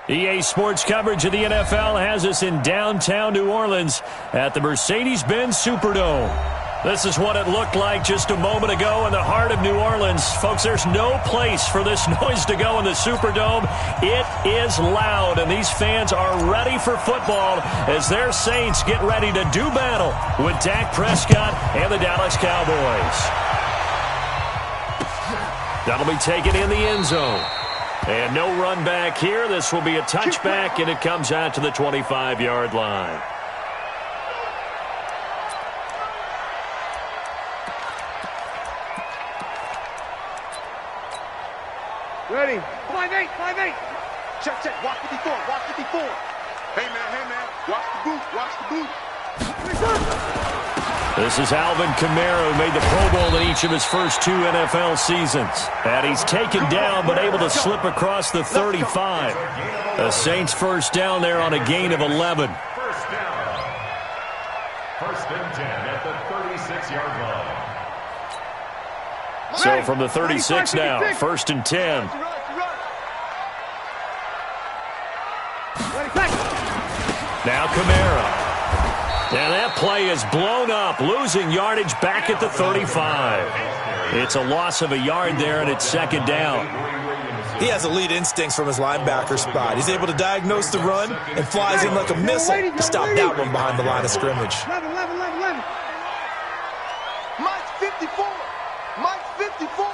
EA Sports coverage of the NFL has us in downtown New Orleans at the Mercedes-Benz Superdome. This is what it looked like just a moment ago in the heart of New Orleans. Folks, there's no place for this noise to go in the Superdome. It is loud, and these fans are ready for football as their Saints get ready to do battle with Dak Prescott and the Dallas Cowboys. That'll be taken in the end zone. And no run back here. This will be a touchback, and it comes out to the 25-yard line. Ready. 5-8, 5-8. Check, check. Watch the before, watch the before. Hey, man. Watch the boot, watch the boot. This is Alvin Kamara, who made the Pro Bowl in each of his first 2 NFL seasons. And he's taken down, but able to slip across the 35. The Saints first down there on a gain of 11. First down. First and 10 at the 36-yard line. So from the 36 now, first and 10. Now Kamara. And that play is blown up, losing yardage back at the 35. It's a loss of a yard there, and it's second down. He has elite instincts from his linebacker spot. He's able to diagnose the run and flies in like a missile to stop that one behind the line of scrimmage. 11. Mike's 54. Mike's 54.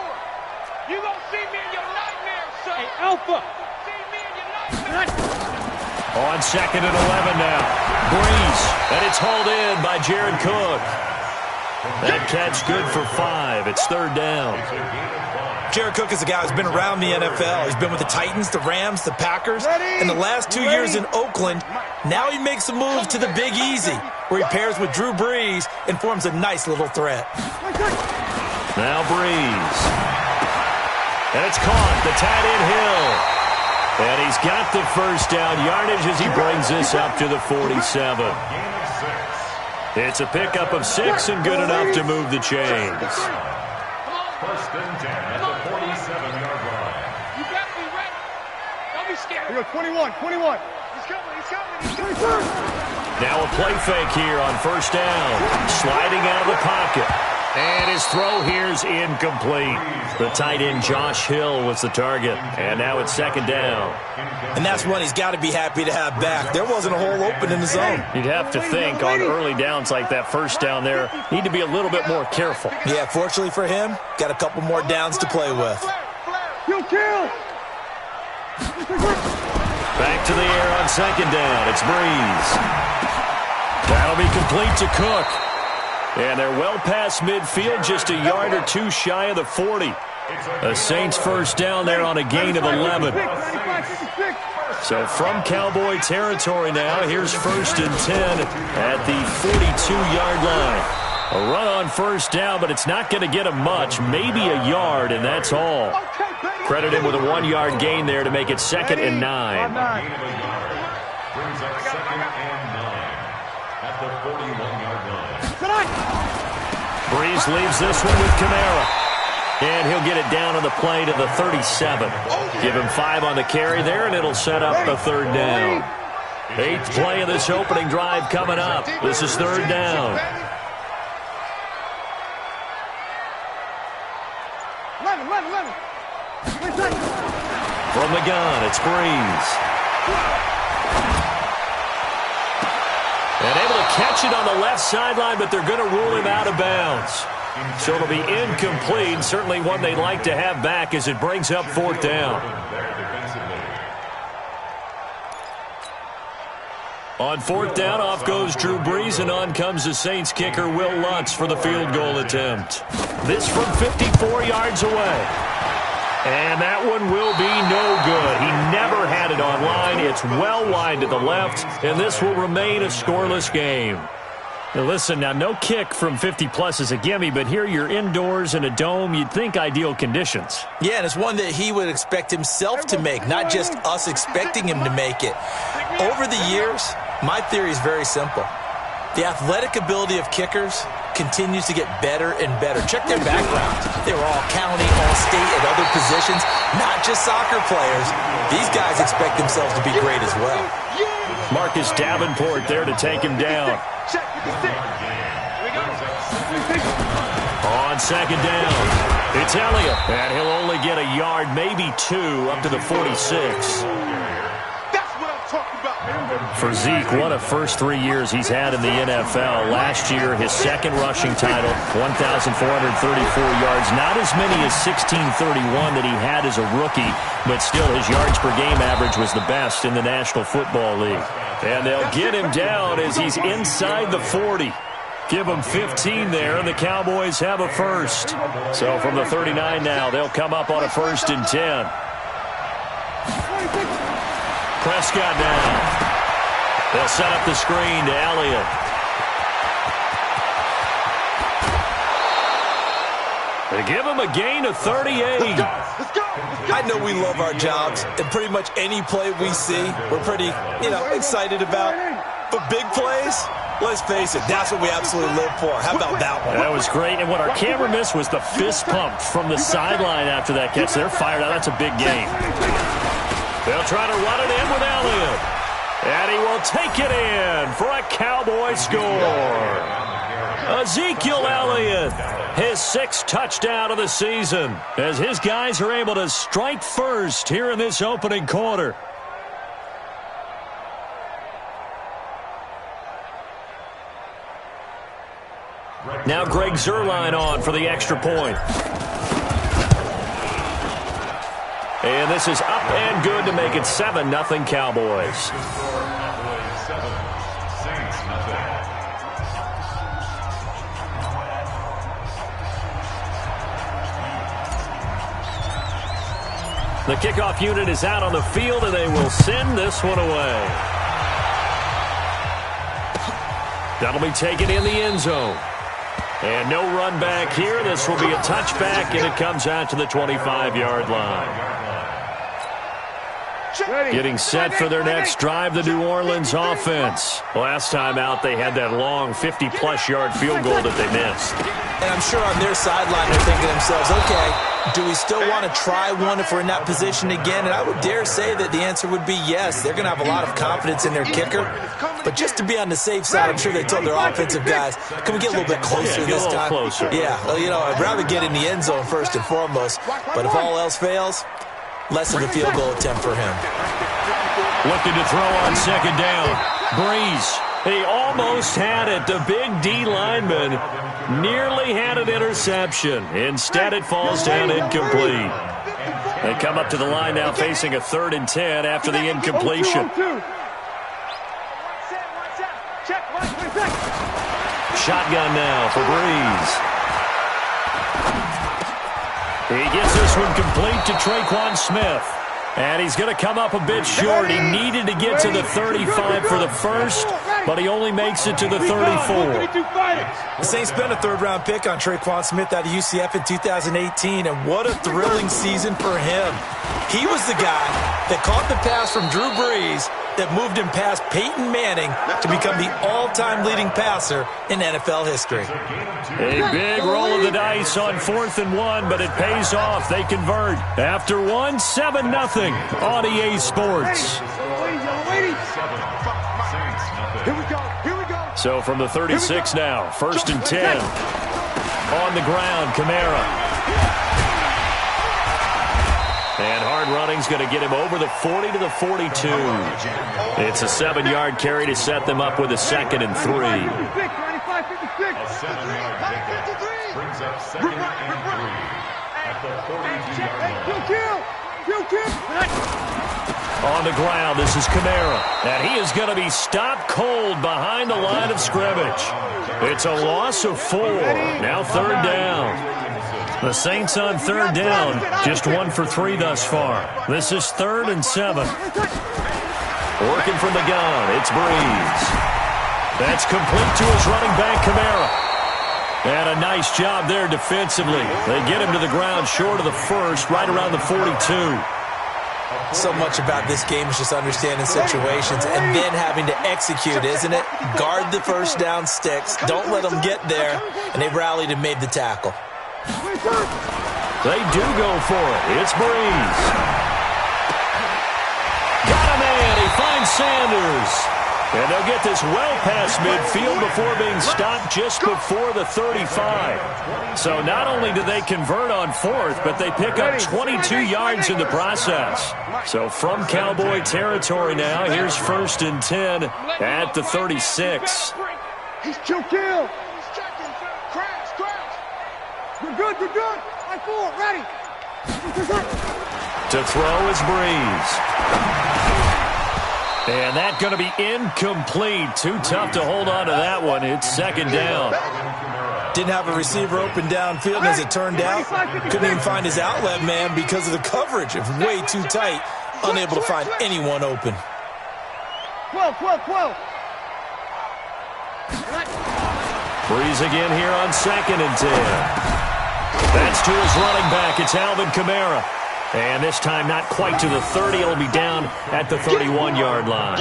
You gonna see me in your nightmares, son. Hey, Alpha. See me in your nightmares. On second and 11 now. Breeze, and it's hauled in by Jared Cook. That catch good for 5. It's third down. Jared Cook is a guy who's been around the NFL. He's been with the Titans, the Rams, the Packers. In the last 2 years in Oakland, now he makes a move to the Big Easy, where he pairs with Drew Brees and forms a nice little threat. Now Breeze. And it's caught. The tight end Hill. And he's got the first down yardage as he brings this up to the 47. It's a pickup of 6 and good enough to move the chains. First and 10 at the 47-yard line. You got to be ready. Don't be scared. We go 21. He's coming. Now a play fake here on first down. Sliding out of the pocket. And his throw here is incomplete. The tight end Josh Hill was the target. And now it's second down. And that's one he's got to be happy to have back. There wasn't a hole open in the zone. You'd have to think on early downs like that first down there, need to be a little bit more careful. Yeah, fortunately for him, got a couple more downs to play with. Kill. Back to the air on second down. It's Breeze. That'll be complete to Cook. And they're well past midfield, just a yard or 2 shy of the 40. The Saints first down there on a gain of 11. So from Cowboy territory now, here's first and 10 at the 42-yard line. A run on first down, but it's not going to get him much, maybe a yard, and that's all. Credit him with a 1-yard gain there to make it second and 9. Brings up second and 9 at the 41-yard line. Breeze leaves this one with Kamara. And he'll get it down on the play to the 37. Give him 5 on the carry there, and it'll set up the third down. 8th play of this opening drive coming up. This is third down. 11. From the gun, it's Breeze. And able to catch it on the left sideline, but they're going to rule him out of bounds. So it'll be incomplete. Certainly one they'd like to have back as it brings up fourth down. On fourth down, off goes Drew Brees, and on comes the Saints kicker, Will Lutz, for the field goal attempt. This from 54 yards away. And that one will be no good. He never had it on line. It's well wide to the left, and this will remain a scoreless game. Now listen, now no kick from 50-plus is a gimme, but here you're indoors in a dome. You'd think ideal conditions. Yeah, and it's one that he would expect himself to make, not just us expecting him to make it. Over the years, my theory is very simple. The athletic ability of kickers continues to get better and better. Check their backgrounds. They were all county, all state, at other positions, not just soccer players. These guys expect themselves to be great as well. Marcus Davenport there to take him down. On second down, it's Elliott, and he'll only get a yard, maybe 2, up to the 46. For Zeke, one of first 3 years he's had in the NFL. Last year, his second rushing title, 1,434 yards. Not as many as 1,631 that he had as a rookie, but still his yards per game average was the best in the National Football League. And they'll get him down as he's inside the 40. Give him 15 there, and the Cowboys have a first. So from the 39 now, they'll come up on a 1st and 10. Prescott now. They'll set up the screen to Elliott. They give him a gain of 38. I know we love our jobs, and pretty much any play we see, we're pretty, excited about. But big plays, let's face it, that's what we absolutely live for. How about that one? That was great, and what our camera missed was the fist pump from the sideline after that catch. They're fired out. That's a big gain. They'll try to run it in with Elliott. And he will take it in for a Cowboy score. Ezekiel Elliott, his 6th touchdown of the season, as his guys are able to strike first here in this opening quarter. Now Greg Zuerlein on for the extra point. And this is up and good to make it 7-0 Cowboys. The kickoff unit is out on the field, and they will send this one away. That'll be taken in the end zone. And no run back here. This will be a touchback, and it comes out to the 25-yard line. Getting set for their next drive, the New Orleans offense. Last time out, they had that long 50-plus yard field goal that they missed. And I'm sure on their sideline they're thinking to themselves, okay, do we still want to try one if we're in that position again? And I would dare say that the answer would be yes. They're going to have a lot of confidence in their kicker. But just to be on the safe side, I'm sure they told their offensive guys, can we get a little bit closer this time? Closer. Yeah, well, I'd rather get in the end zone first and foremost. But if all else fails, less of a field goal attempt for him. Looking to throw on second down. Breeze. He almost had it. The big D lineman nearly had an interception. Instead, it falls down incomplete. They come up to the line now facing a 3rd and 10 after the incompletion. Shotgun now for Breeze. He gets this one complete to Traquan Smith. And he's going to come up a bit short. He needed to get to the 35 for the first, but he only makes it to the 34. The Saints spent a 3rd-round pick on Traquan Smith out of UCF in 2018, and what a thrilling season for him. He was the guy that caught the pass from Drew Brees that moved him past Peyton Manning to become the all-time leading passer in NFL history. A big roll of the dice on 4th and 1, but it pays off. They convert. After 1, 7-0 on EA Sports. So from the 36 now, 1st and 10. On the ground, Kamara. And hard running's going to get him over the 40 to the 42. It's a 7-yard carry to set them up with a 2nd and 3. A 7-yard pickup brings up 2nd and 3 at the 42-yard line. On the ground, this is Kamara. And he is going to be stopped cold behind the line of scrimmage. It's a loss of 4. Now 3rd down. The Saints on 3rd down, just 1 for 3 thus far. This is 3rd and 7. Working from the gun, it's Breeze. That's complete to his running back, Kamara. And a nice job there defensively. They get him to the ground short of the 1st, right around the 42. So much about this game is just understanding situations and then having to execute, isn't it? Guard the first down sticks. Don't let them get there. And they rallied and made the tackle. They do go for it. It's Breeze. Got a man. He finds Sanders. And they'll get this well past midfield before being stopped just before the 35. So not only do they convert on fourth, but they pick up 22 yards in the process. So from Cowboy territory now, here's 1st and 10 at the 36. He's kill. Crash. You're good. I four, ready. To throw is Breeze. And that's going to be incomplete. Too tough to hold on to that one. It's 2nd down. Didn't have a receiver open downfield, and as it turned out, couldn't even find his outlet man because of the coverage. It was way too tight, unable to find anyone open. 12. Breeze again here on 2nd and 10. That's to his running back. It's Alvin Kamara. And this time not quite to the 30. It'll be down at the 31-yard line.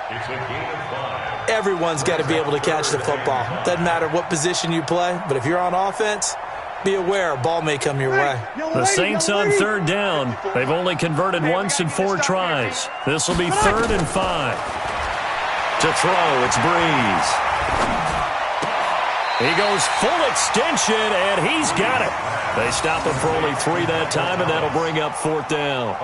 It's a gain of 5. Everyone's got to be able to catch the football. Doesn't matter what position you play, but if you're on offense, be aware a ball may come your way. The Saints on 3rd down. They've only converted once in 4 tries. This will be 3rd and 5. To throw, it's Breeze. He goes full extension, and he's got it. They stop him for only 3 that time, and that'll bring up 4th down.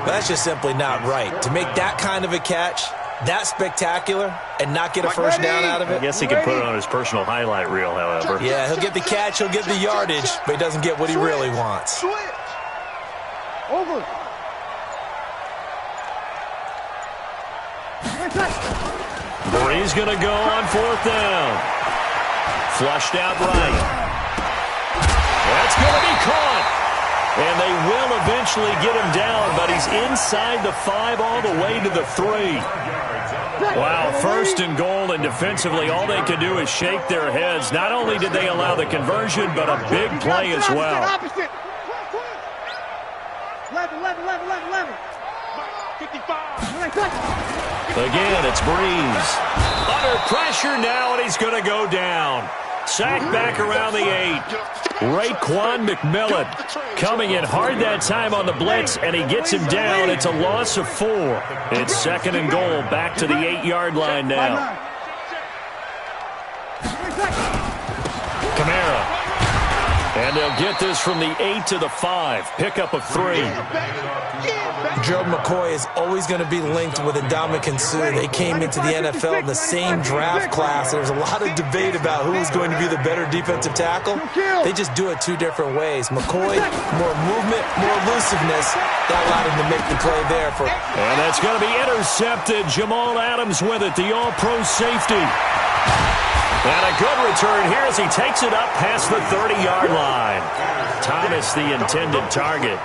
That's just simply not right. To make that kind of a catch, that spectacular, and not get a first down out of it. I guess he could put it on his personal highlight reel, however. Yeah, he'll get the catch, he'll get the yardage, but he doesn't get what he really wants. Over. Breeze going to go on 4th down. Flushed out right. That's going to be caught. And they will eventually get him down, but he's inside the 5 all the way to the 3. Wow, 1st and goal, and defensively all they can do is shake their heads. Not only did they allow the conversion, but a big play as well. 11. 55. Again, it's Breeze. Under pressure now, and he's going to go down. Sacked back around the 8. Raekwon McMillan coming in hard that time on the blitz, and he gets him down. It's a loss of 4. It's 2nd and goal, back to the 8-yard line now. Kamara. And they'll get this from the 8 to the 5. Pickup of 3. Joe McCoy is always going to be linked with Ndamukong Suh. They came into the NFL in the same draft class. There's a lot of debate about who is going to be the better defensive tackle. They just do it 2 different ways. McCoy, more movement, more elusiveness. That allowed him to make the play there. And that's going to be intercepted. Jamal Adams with it, the all-pro safety. And a good return here as he takes it up past the 30-yard line. Thomas, the intended target.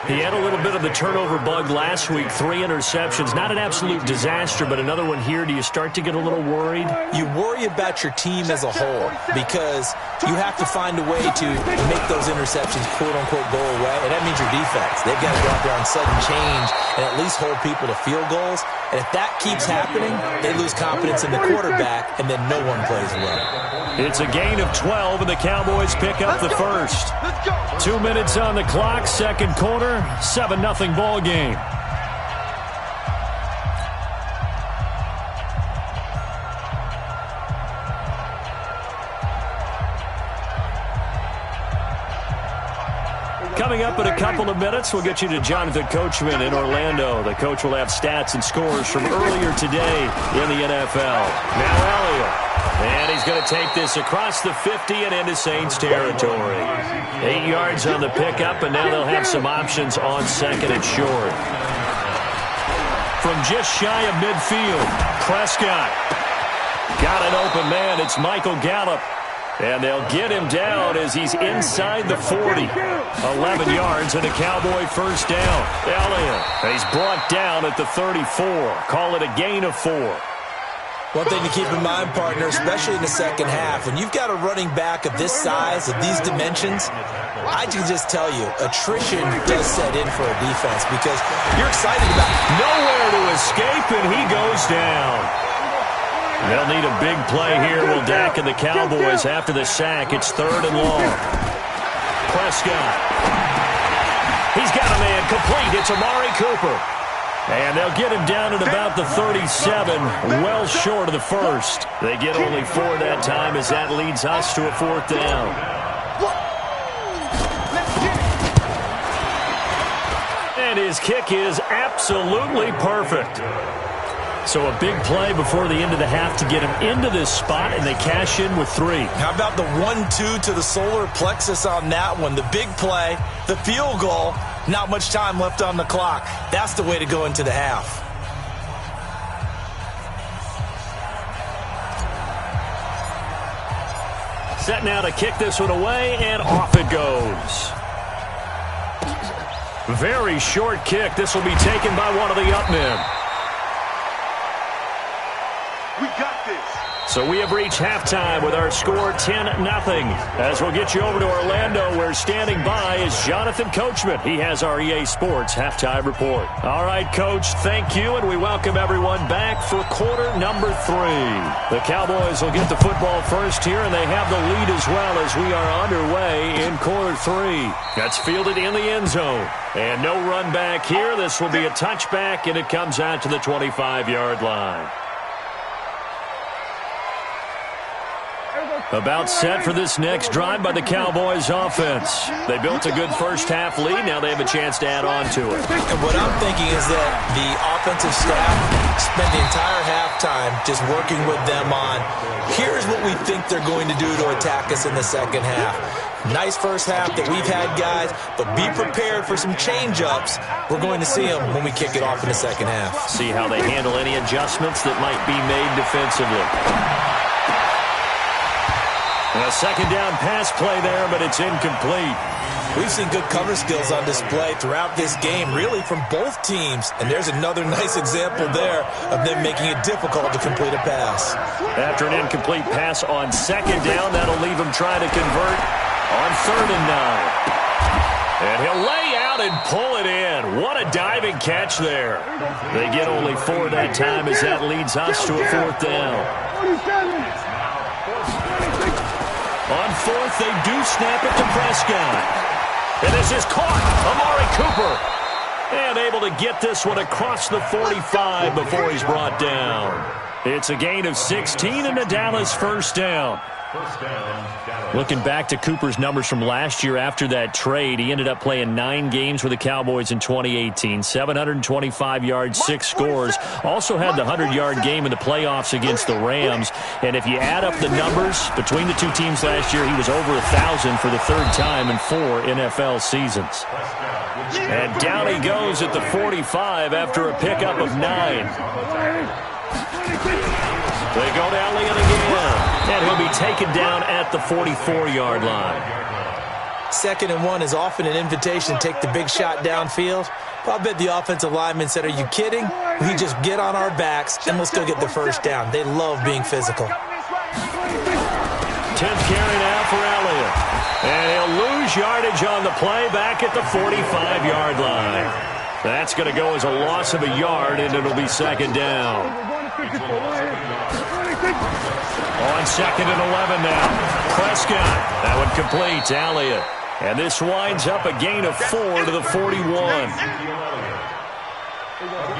He had a little bit of the turnover bug last week, 3 interceptions. Not an absolute disaster, but another one here. Do you start to get a little worried? You worry about your team as a whole because you have to find a way to make those interceptions, quote-unquote, go away, and that means your defense. They've got to go out there on sudden change and at least hold people to field goals. And if that keeps happening, they lose confidence in the quarterback, and then no one plays well. It's a gain of 12, and the Cowboys pick up the first. 2 minutes on the clock, 2nd quarter, 7-0 ball game. Coming up in a couple of minutes, we'll get you to Jonathan Coachman in Orlando. The coach will have stats and scores from earlier today in the NFL. Now Elliott. And he's going to take this across the 50 and into Saints territory. 8 yards on the pickup, and now they'll have some options on 2nd and short. From just shy of midfield, Prescott. Got an open man. It's Michael Gallup. And they'll get him down as he's inside the 40. 11 yards and a Cowboy first down. Elliott. He's brought down at the 34. Call it a gain of 4. One thing to keep in mind, partner, especially in the second half, when you've got a running back of this size, of these dimensions, I can just tell you, attrition does set in for a defense because you're excited about it. Nowhere to escape, and he goes down. They'll need a big play here. Will Dak and the Cowboys after the sack. It's 3rd and long. Prescott. He's got a man complete. It's Amari Cooper. And they'll get him down at about the 37, well short of the first. They get only 4 that time as that leads us to a 4th down. And his kick is absolutely perfect. So a big play before the end of the half to get him into this spot, and they cash in with 3. How about the 1-2 to the solar plexus on that one? The big play, the field goal, not much time left on the clock. That's the way to go into the half. Set now to kick this one away, and off it goes. Very short kick. This will be taken by one of the up men. We got this. So we have reached halftime with our score 10-0. As we'll get you over to Orlando, where standing by is Jonathan Coachman. He has our EA Sports halftime report. All right, Coach, thank you, and we welcome everyone back for quarter number 3. The Cowboys will get the football first here, and they have the lead as well as we are underway in quarter 3. That's fielded in the end zone. And no run back here. This will be a touchback, and it comes out to the 25-yard line. About set for this next drive by the Cowboys offense. They built a good first half lead. Now they have a chance to add on to it. And what I'm thinking is that the offensive staff spent the entire halftime just working with them on, here's what we think they're going to do to attack us in the second half. Nice first half that we've had, guys, but be prepared for some change-ups. We're going to see them when we kick it off in the second half. See how they handle any adjustments that might be made defensively. A second down pass play there, but it's incomplete. We've seen good cover skills on display throughout this game, really from both teams. And there's another nice example there of them making it difficult to complete a pass. After an incomplete pass on second down, that'll leave him trying to convert on 3rd and 9. And he'll lay out and pull it in. What a diving catch there. They get only 4 that time as that leads us to a 4th down. On 4th, they do snap it to Prescott. And this is caught. Amari Cooper. And able to get this one across the 45 before he's brought down. It's a gain of 16 and a Dallas first down. Looking back to Cooper's numbers from last year after that trade, he ended up playing 9 games with the Cowboys in 2018. 725 yards, 6 scores. Also had the 100-yard game in the playoffs against the Rams. And if you add up the numbers between the two teams last year, he was over 1,000 for the 3rd time in 4 NFL seasons. And down he goes at the 45 after a pickup of 9. They go to Elliott again. And he'll be taken down at the 44-yard line. 2nd and 1 is often an invitation to take the big shot downfield. But I bet the offensive linemen said, are you kidding? We just get on our backs and we'll still get the first down. They love being physical. 10th carry now for Elliott. And he'll lose yardage on the play back at the 45-yard line. That's going to go as a loss of a yard, and it'll be 2nd down. On 2nd and 11 now. Prescott. That one complete to Elliott. And this winds up a gain of 4 to the 41.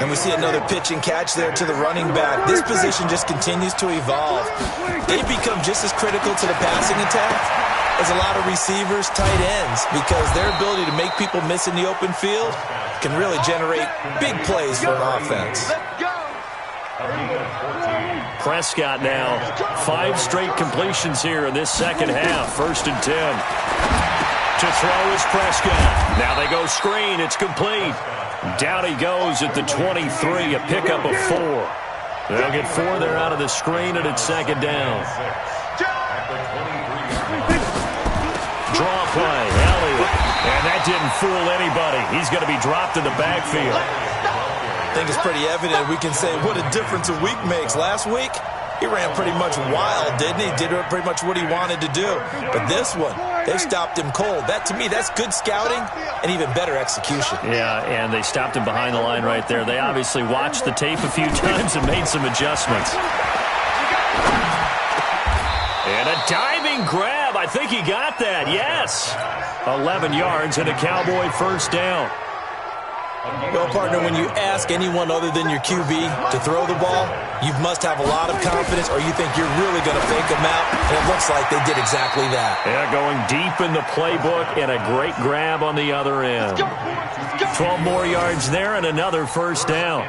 And we see another pitch and catch there to the running back. This position just continues to evolve. They become just as critical to the passing attack as a lot of receivers, tight ends, because their ability to make people miss in the open field can really generate big plays for an offense. Prescott now, 5 straight completions here in this second half. 1st and 10. To throw is Prescott. Now they go screen. It's complete. Down he goes at the 23, a pickup of 4. They'll get 4 there out of the screen, and it's 2nd down. Draw play, Elliott. And that didn't fool anybody. He's going to be dropped in the backfield. I think it's pretty evident. We can say what a difference a week makes. Last week, He ran pretty much wild, didn't he? Did pretty much what he wanted to do. But this one, they stopped him cold. That, to me, that's good scouting and even better execution. Yeah, and they stopped him behind the line right there. They obviously watched the tape a few times and made some adjustments. And a diving grab. I think he got that. Yes. 11 yards and a Cowboy first down. Well, partner, when you ask anyone other than your QB to throw the ball, you must have a lot of confidence or you think you're really going to fake them out, and it looks like they did exactly that. Yeah, going deep in the playbook and a great grab on the other end. 12 more yards there and another first down.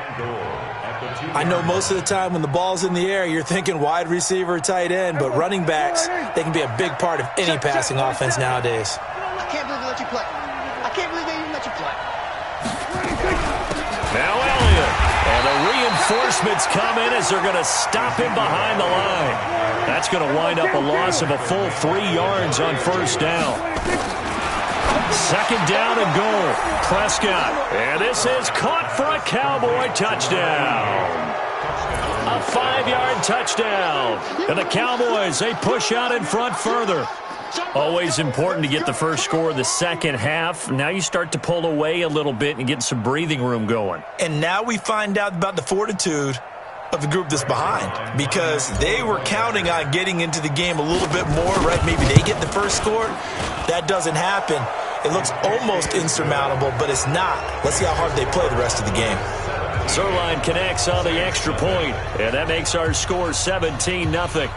I know most of the time when the ball's in the air, you're thinking wide receiver, tight end, but running backs, they can be a big part of any passing offense nowadays. I can't believe they let you play. I can't believe they even let you play. Now Elliott. And the reinforcements come in as they're going to stop him behind the line. That's going to wind up a loss of a full 3 yards on first down. Second down and goal. Prescott. And this is caught for a Cowboy touchdown. A 5-yard touchdown. And the Cowboys, they push out in front further. Always important to get the first score of the second half. Now you start to pull away a little bit and get some breathing room going. And now we find out about the fortitude of the group that's behind, because they were counting on getting into the game a little bit more, right? Maybe they get the first score. That doesn't happen. It looks almost insurmountable, but it's not. Let's see how hard they play the rest of the game. Zerline connects on the extra point, and that makes our score 17-0.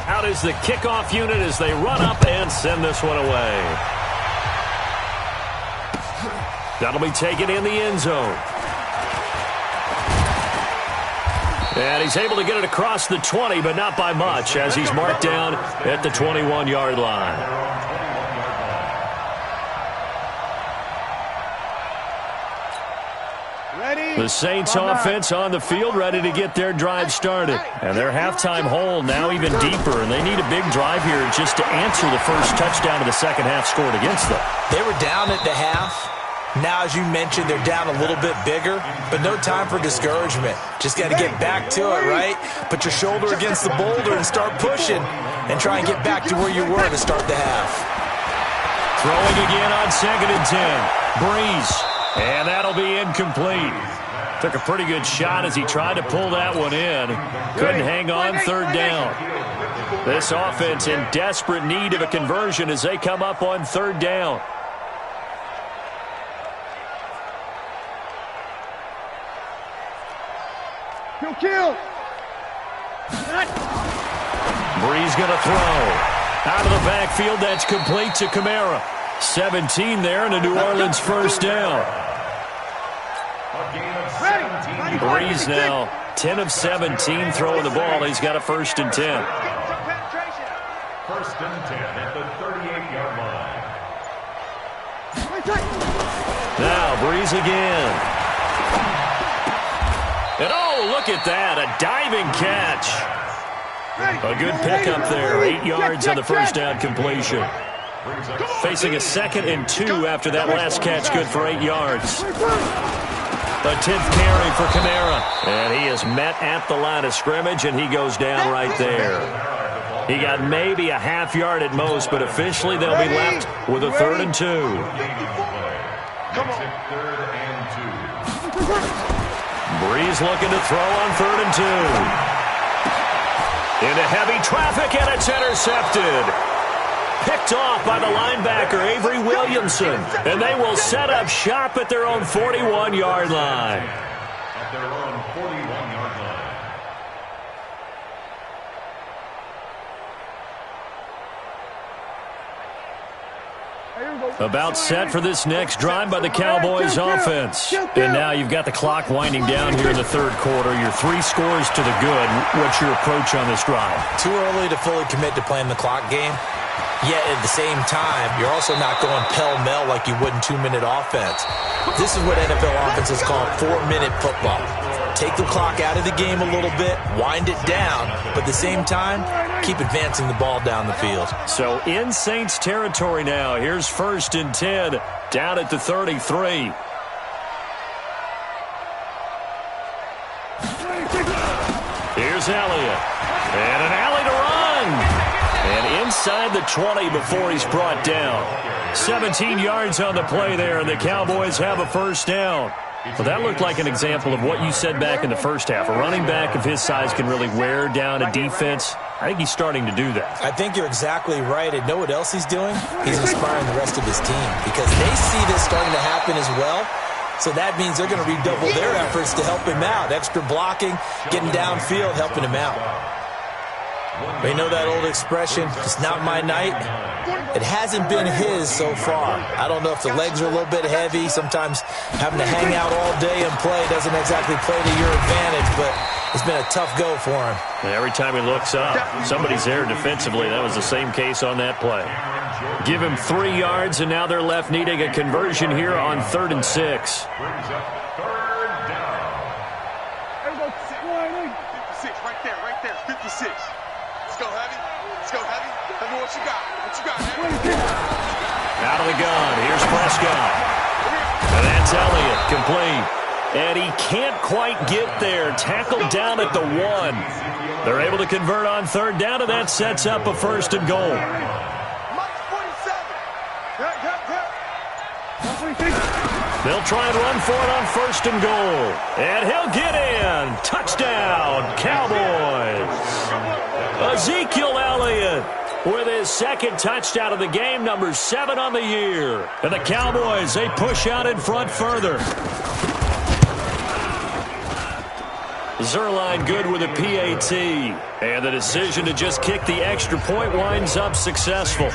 Out is the kickoff unit as they run up and send this one away. That'll be taken in the end zone. And he's able to get it across the 20, but not by much, as he's marked down at the 21-yard line. The Saints offense on the field, ready to get their drive started. And their halftime hole now even deeper, and they need a big drive here just to answer the first touchdown of the second half scored against them. They were down at the half. Now, as you mentioned, they're down a little bit bigger, but no time for discouragement. Just got to get back to it, right? Put your shoulder against the boulder and start pushing and try and get back to where you were to start the half. Throwing again on 2nd and 10. Breeze. And that'll be incomplete. Took a pretty good shot as he tried to pull that one in. Couldn't hang on, 3rd down. This offense in desperate need of a conversion as they come up on 3rd down. Kill. Breeze going to throw. Out of the backfield, that's complete to Kamara. 17 there and a New Orleans first down. Breeze now 10 of 17 throwing the ball. He's got a 1st and 10. 1st and 10 at the 38-yard line. Now Breeze again. And oh, look at that, a diving catch. A good pickup there, 8 yards on the first down completion. Facing a 2nd and 2 after that last catch, good for 8 yards. The 10th carry for Kamara. And he is met at the line of scrimmage, and he goes down right there. He got maybe a half yard at most, but officially they'll be left with a 3rd and 2. Come on. 3rd and 2. Breeze looking to throw on 3rd and 2. Into heavy traffic, and it's intercepted. Picked off by the linebacker, Avery Williamson. And they will set up shop at their own 41-yard line. At their own 41-yard line. About set for this next drive by the Cowboys offense. And now you've got the clock winding down here in the 3rd quarter. Your 3 scores to the good. What's your approach on this drive? Too early to fully commit to playing the clock game. Yet at the same time, you're also not going pell-mell like you would in 2-minute offense. This is what NFL offenses call 4-minute football. Take the clock out of the game a little bit, wind it down, but at the same time, keep advancing the ball down the field. So in Saints territory now. Here's 1st and 10 down at the 33. here's Elliott. And an alley to run. And inside the 20 before he's brought down. 17 yards on the play there, and the Cowboys have a first down. Well, that looked like an example of what you said back in the first half. A running back of his size can really wear down a defense. I think he's starting to do that. I think you're exactly right. And know what else he's doing? He's inspiring the rest of his team because they see this starting to happen as well. So that means they're going to redouble their efforts to help him out. Extra blocking, getting downfield, helping him out. They know that old expression, it's not my night. It hasn't been his so far. I don't know if the legs are a little bit heavy. Sometimes having to hang out all day and play doesn't exactly play to your advantage, but it's been a tough go for him. Every time he looks up, somebody's there defensively. That was the same case on that play. Give him 3 yards, and now they're left needing a conversion here on 3rd and 6. Brings up third down. 56, right there, 56. Let's go, Heavy. Let's go, Heavy. Tell me what you got. What you got, Heavy? Out of the gun. Here's Prescott. And that's Elliott, complete. And he can't quite get there. Tackled down at the 1. They're able to convert on 3rd down, and that sets up a 1st and goal. They'll try and run for it on 1st and goal. And he'll get in. Touchdown, Cowboys. Ezekiel Elliott with his 2nd touchdown of the game, number 7 on the year. And the Cowboys, they push out in front further. Zerline good with a PAT. And the decision to just kick the extra point winds up successful.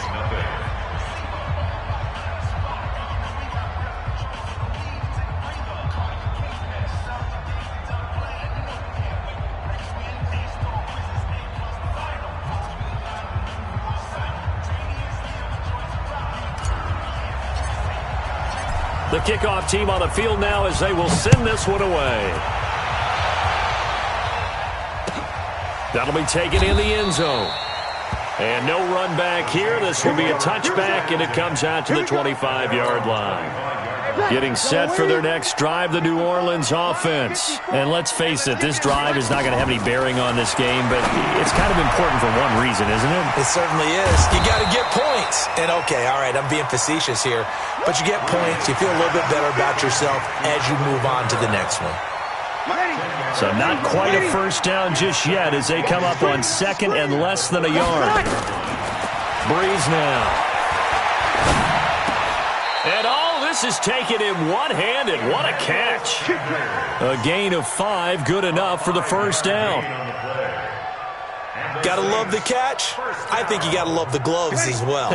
The kickoff team on the field now as they will send this one away. That'll be taken in the end zone. And no run back here. This will be a touchback, and it comes out to the 25-yard line. Getting set for their next drive, the New Orleans offense. And let's face it, this drive is not going to have any bearing on this game, but it's kind of important for one reason, isn't it? It certainly is. You got to get points. And okay, all right, I'm being facetious here, but you get points, you feel a little bit better about yourself as you move on to the next one. So not quite a first down just yet as they come up on 2nd and less than a yard. Breeze now. And all this is taken in one-handed. What a catch. A gain of 5, good enough for the first down. Gotta love the catch. I think you gotta love the gloves as well.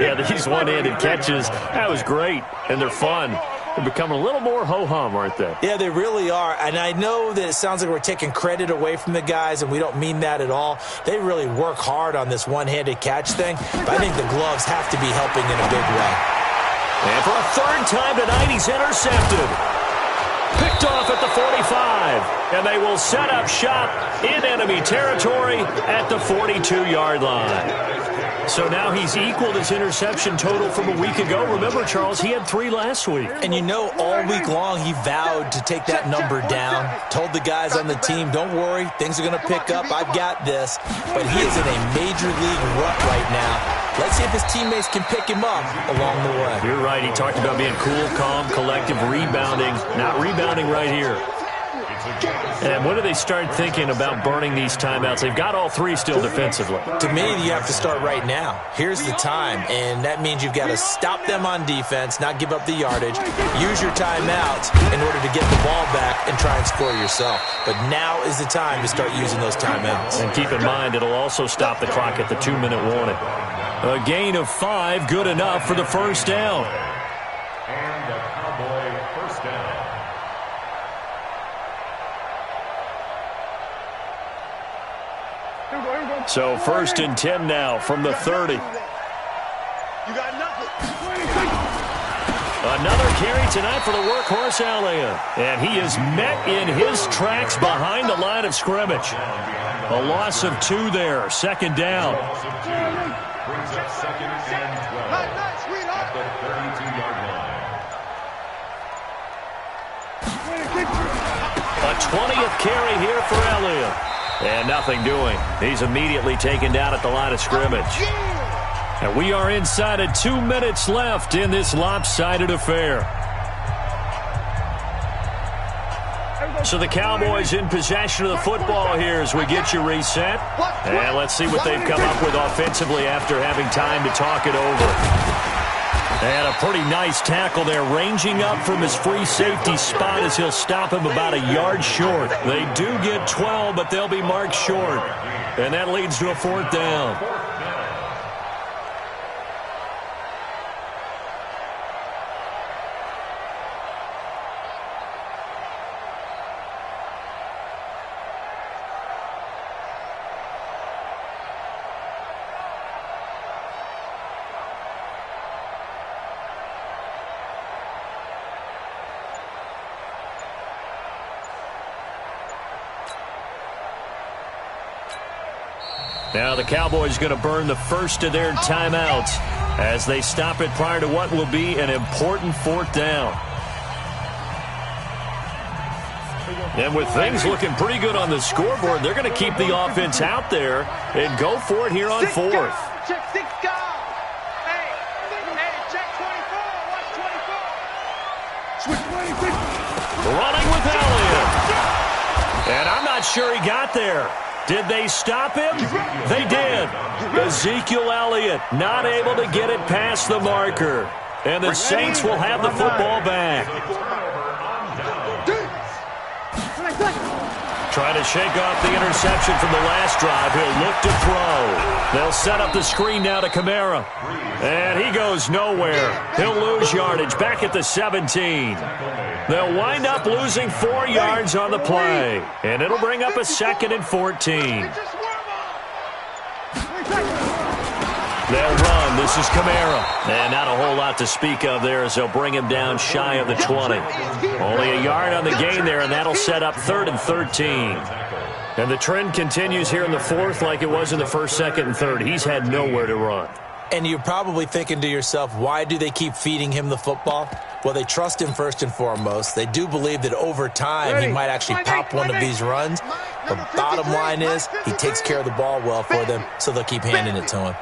Yeah, these one-handed catches, that was great, and they're fun. They're becoming a little more ho-hum, aren't they? Yeah, they really are. And I know that it sounds like we're taking credit away from the guys, and we don't mean that at all. They really work hard on this one-handed catch thing, but I think the gloves have to be helping in a big way. And for a 3rd time tonight, he's intercepted. Picked off at the 45, and they will set up shop in enemy territory at the 42-yard line. So now he's equaled his interception total from a week ago. Remember, Charles, he had 3 last week. And you know, all week long he vowed to take that number down. Told the guys on the team, don't worry, things are going to pick up. I've got this. But he is in a major league rut right now. Let's see if his teammates can pick him up along the way. You're right. He talked about being cool, calm, collective, rebounding. Not rebounding right here. And when do they start thinking about burning these timeouts? They've got all 3 still defensively. To me, you have to start right now. Here's the time, and that means you've got to stop them on defense, not give up the yardage, use your timeouts in order to get the ball back and try and score yourself. But now is the time to start using those timeouts. And keep in mind, it'll also stop the clock at the 2-minute warning. A gain of 5, good enough for the first down. And a Cowboy first down. So 1st and 10 now from the 30. You got nothing. Another carry tonight for the workhorse Elliott. And he is met in his tracks behind the line of scrimmage. A loss of 2 there. 2nd down. Brings up 2nd and 12 at the 32-yard line. A 20th carry here for Elliott. And nothing doing. He's immediately taken down at the line of scrimmage. And we are inside of 2 minutes left in this lopsided affair. So the Cowboys in possession of the football here as we get you reset. And let's see what they've come up with offensively after having time to talk it over. And a pretty nice tackle there, ranging up from his free safety spot as he'll stop him about a yard short. They do get 12, but they'll be marked short. And that leads to a 4th down. Now the Cowboys going to burn the first of their timeouts as they stop it prior to what will be an important 4th down. And with things looking pretty good on the scoreboard, they're going to keep the offense out there and go for it here on 4th. Check 6 guys. Hey, check 24. Watch 24. Switch 26. Running with Elliott. And I'm not sure he got there. Did they stop him? They did. Ezekiel Elliott not able to get it past the marker. And the Saints will have the football back. Trying to shake off the interception from the last drive. He'll look to throw. They'll set up the screen now to Kamara. And he goes nowhere. He'll lose yardage back at the 17. They'll wind up losing 4 yards on the play. And it'll bring up a 2nd and 14. They'll run. This is Kamara. And not a whole lot to speak of there as they'll bring him down shy of the 20. Only a yard on the gain there, and that'll set up 3rd and 13. And the trend continues here in the 4th like it was in the 1st, 2nd, and 3rd. He's had nowhere to run. And you're probably thinking to yourself, why do they keep feeding him the football? Well, they trust him first and foremost. They do believe that over time he might actually pop one of these runs. The bottom line is he takes care of the ball well for them, so they'll keep handing it to him.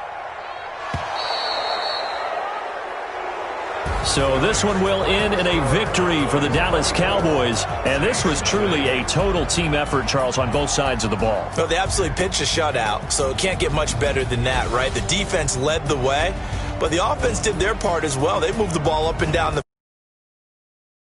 So this one will end in a victory for the Dallas Cowboys. And this was truly a total team effort, Charles, on both sides of the ball. Well, they absolutely pitched a shutout, so it can't get much better than that, right? The defense led the way, but the offense did their part as well. They moved the ball up and down the